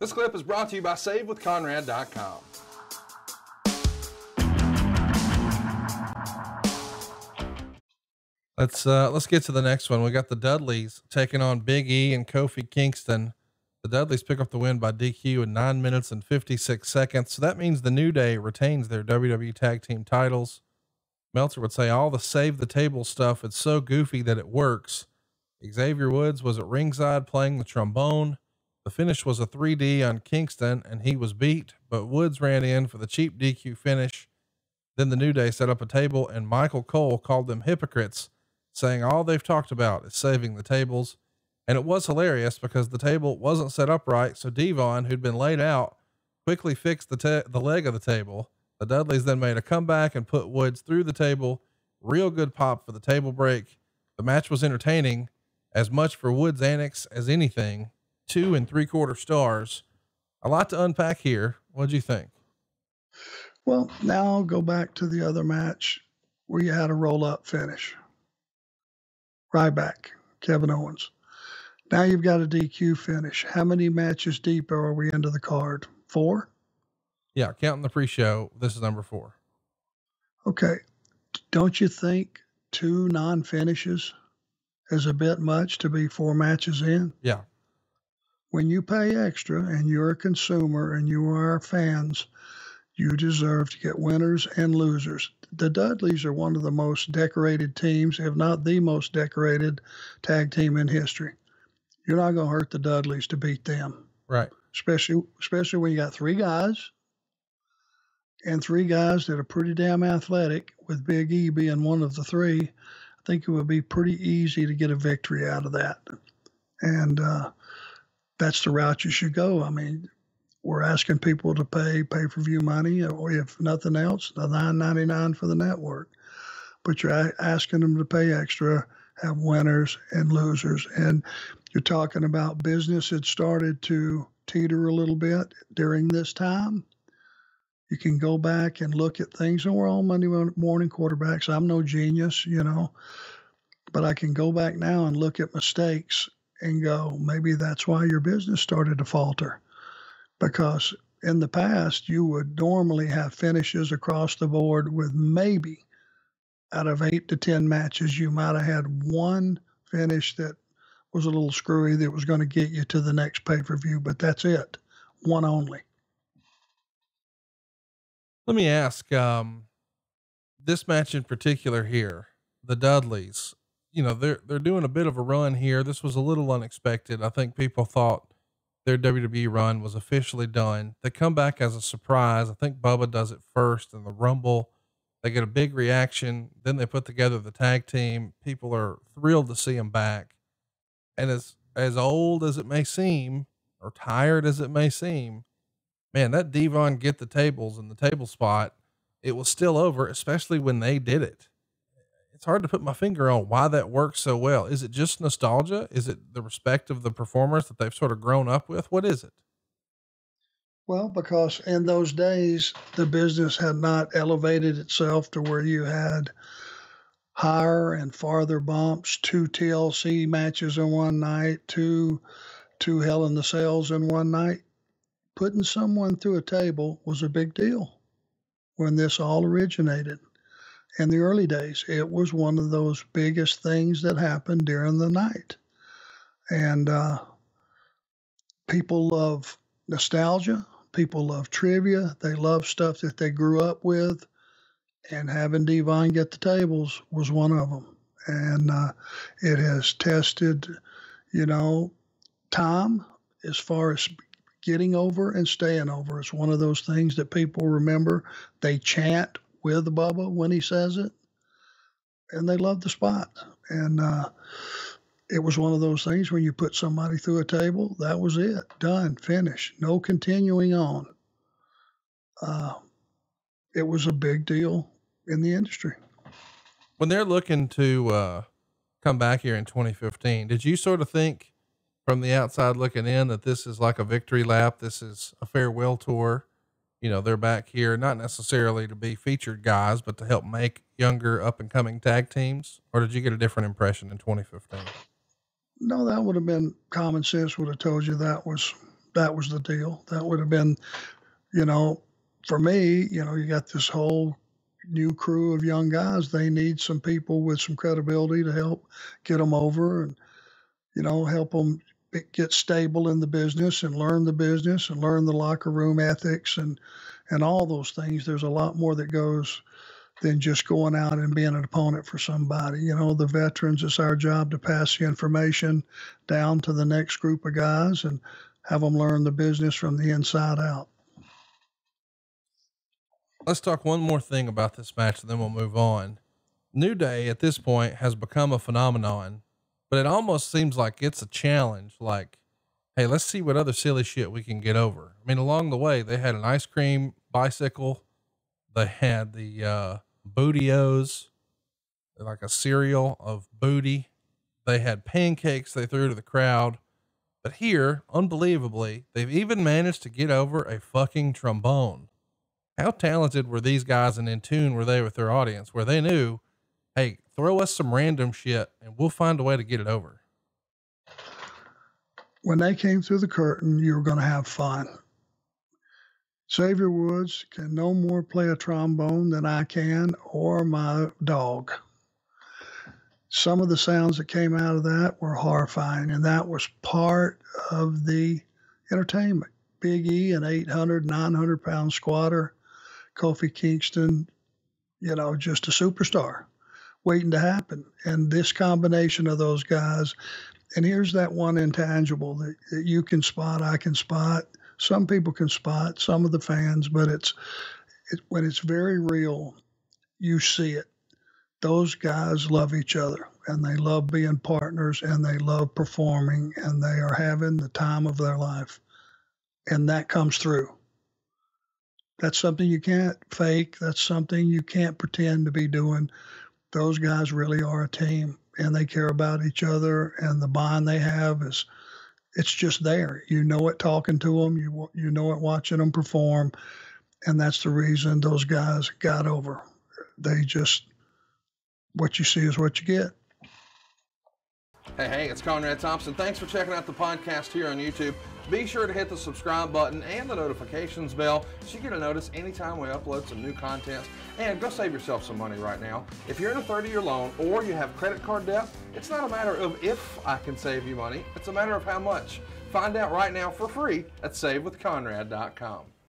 This clip is brought to you by SaveWithConrad.com. Let's get to the next one. We got the Dudleys taking on Big E and Kofi Kingston. The Dudleys pick up the win by DQ in 9 minutes and 56 seconds. So that means the New Day retains their WWE Tag Team titles. Meltzer would say all the save the table stuff, it's so goofy that it works. Xavier Woods was at ringside playing the trombone. The finish was a 3D on Kingston and he was beat, but Woods ran in for the cheap DQ finish. Then the New Day set up a table and Michael Cole called them hypocrites, saying all they've talked about is saving the tables. And it was hilarious because the table wasn't set up right. So Devon, who'd been laid out, quickly fixed the leg of the table. The Dudleys then made a comeback and put Woods through the table. Real good pop for the table break. The match was entertaining, as much for Woods' antics as anything. 2 3/4 stars. A lot to unpack here. What'd you think? Well, now I'll go back to the other match where you had a roll-up finish. Ryback, Kevin Owens. Now you've got a DQ finish. How many matches deep are we into the card? 4? Yeah, counting the pre-show, this is number 4. Okay. Don't you think 2 non-finishes is a bit much to be 4 matches in? Yeah. When you pay extra and you're a consumer and you are fans, you deserve to get winners and losers. The Dudleys are one of the most decorated teams, if not the most decorated tag team in history. You're not going to hurt the Dudleys to beat them. Right. Especially when you got 3 guys and 3 guys that are pretty damn athletic, with Big E being one of the 3. I think it would be pretty easy to get a victory out of that. And that's the route you should go. I mean, we're asking people to pay pay-per-view money, or if nothing else, the $9.99 for the network. But you're asking them to pay extra, have winners and losers. And you're talking about business had started to teeter a little bit during this time. You can go back and look at things, and we're all Monday morning quarterbacks. I'm no genius, but I can go back now and look at mistakes and go, maybe that's why your business started to falter. Because in the past, you would normally have finishes across the board with maybe out of 8 to 10 matches, you might have had one finish that was a little screwy that was going to get you to the next pay-per-view, but that's it. One only. Let me ask, this match in particular here, the Dudleys, they're doing a bit of a run here. This was a little unexpected. I think people thought their WWE run was officially done. They come back as a surprise. I think Bubba does it first in the Rumble. They get a big reaction. Then they put together the tag team. People are thrilled to see them back. And as old as it may seem, or tired as it may seem, man, that Devon get the tables in the table spot, it was still over, especially when they did it. It's hard to put my finger on why that works so well. Is it just nostalgia? Is it the respect of the performers that they've sort of grown up with? What is it? Well, because in those days, the business had not elevated itself to where you had higher and farther bumps, 2 TLC matches in one night, two Hell in the Cells in one night. Putting someone through a table was a big deal when this all originated. In the early days, it was one of those biggest things that happened during the night. And people love nostalgia. People love trivia. They love stuff that they grew up with. And having Devon get the tables was one of them. And it has tested, time as far as getting over and staying over. It's one of those things that people remember. They chant with Bubba when he says it, and they love the spot. And it was one of those things when you put somebody through a table, that was it, done, finished, no continuing on. It was a big deal in the industry. When they're looking to come back here in 2015, did you sort of think from the outside looking in that this is like a victory lap? This is a farewell tour. They're back here, not necessarily to be featured guys, but to help make younger up and coming tag teams? Or did you get a different impression in 2015? No, that would have been common sense would have told you that was that was the deal. That would have been, you know, for me, you know, you got this whole new crew of young guys. They need some people with some credibility to help get them over and, you know, help them get stable in the business and learn the locker room ethics and all those things. There's a lot more that goes than just going out and being an opponent for somebody. You know, the veterans, it's our job to pass the information down to the next group of guys and have them learn the business from the inside out. Let's talk one more thing about this match and then we'll move on. New Day at this point has become a phenomenon, but it almost seems like it's a challenge. Like, hey, let's see what other silly shit we can get over. I mean, along the way, they had an ice cream bicycle. They had the, Booty-O's, like a cereal of booty. They had pancakes they threw to the crowd. But here, unbelievably, they've even managed to get over a fucking trombone. How talented were these guys and in tune were they with their audience, where they knew, hey, throw us some random shit and we'll find a way to get it over. When they came through the curtain, you were going to have fun. Xavier Woods can no more play a trombone than I can or my dog. Some of the sounds that came out of that were horrifying, and that was part of the entertainment. Big E, an 800, 900-pound squatter, Kofi Kingston, you know, just a superstar waiting to happen. And this combination of those guys, and here's that one intangible that you can spot, I can spot. Some people can spot, some of the fans, but it's when it's very real, you see it. Those guys love each other and they love being partners and they love performing and they are having the time of their life. And that comes through. That's something you can't fake. That's something you can't pretend to be doing. Those guys really are a team and they care about each other, and the bond they have is, it's just there. You know it talking to them. You know it watching them perform. And that's the reason those guys got over. They just, what you see is what you get. Hey, it's Conrad Thompson. Thanks for checking out the podcast here on YouTube. Be sure to hit the subscribe button and the notifications bell so you get a notice anytime we upload some new content. And go save yourself some money right now. If you're in a 30-year loan or you have credit card debt, it's not a matter of if I can save you money. It's a matter of how much. Find out right now for free at SaveWithConrad.com.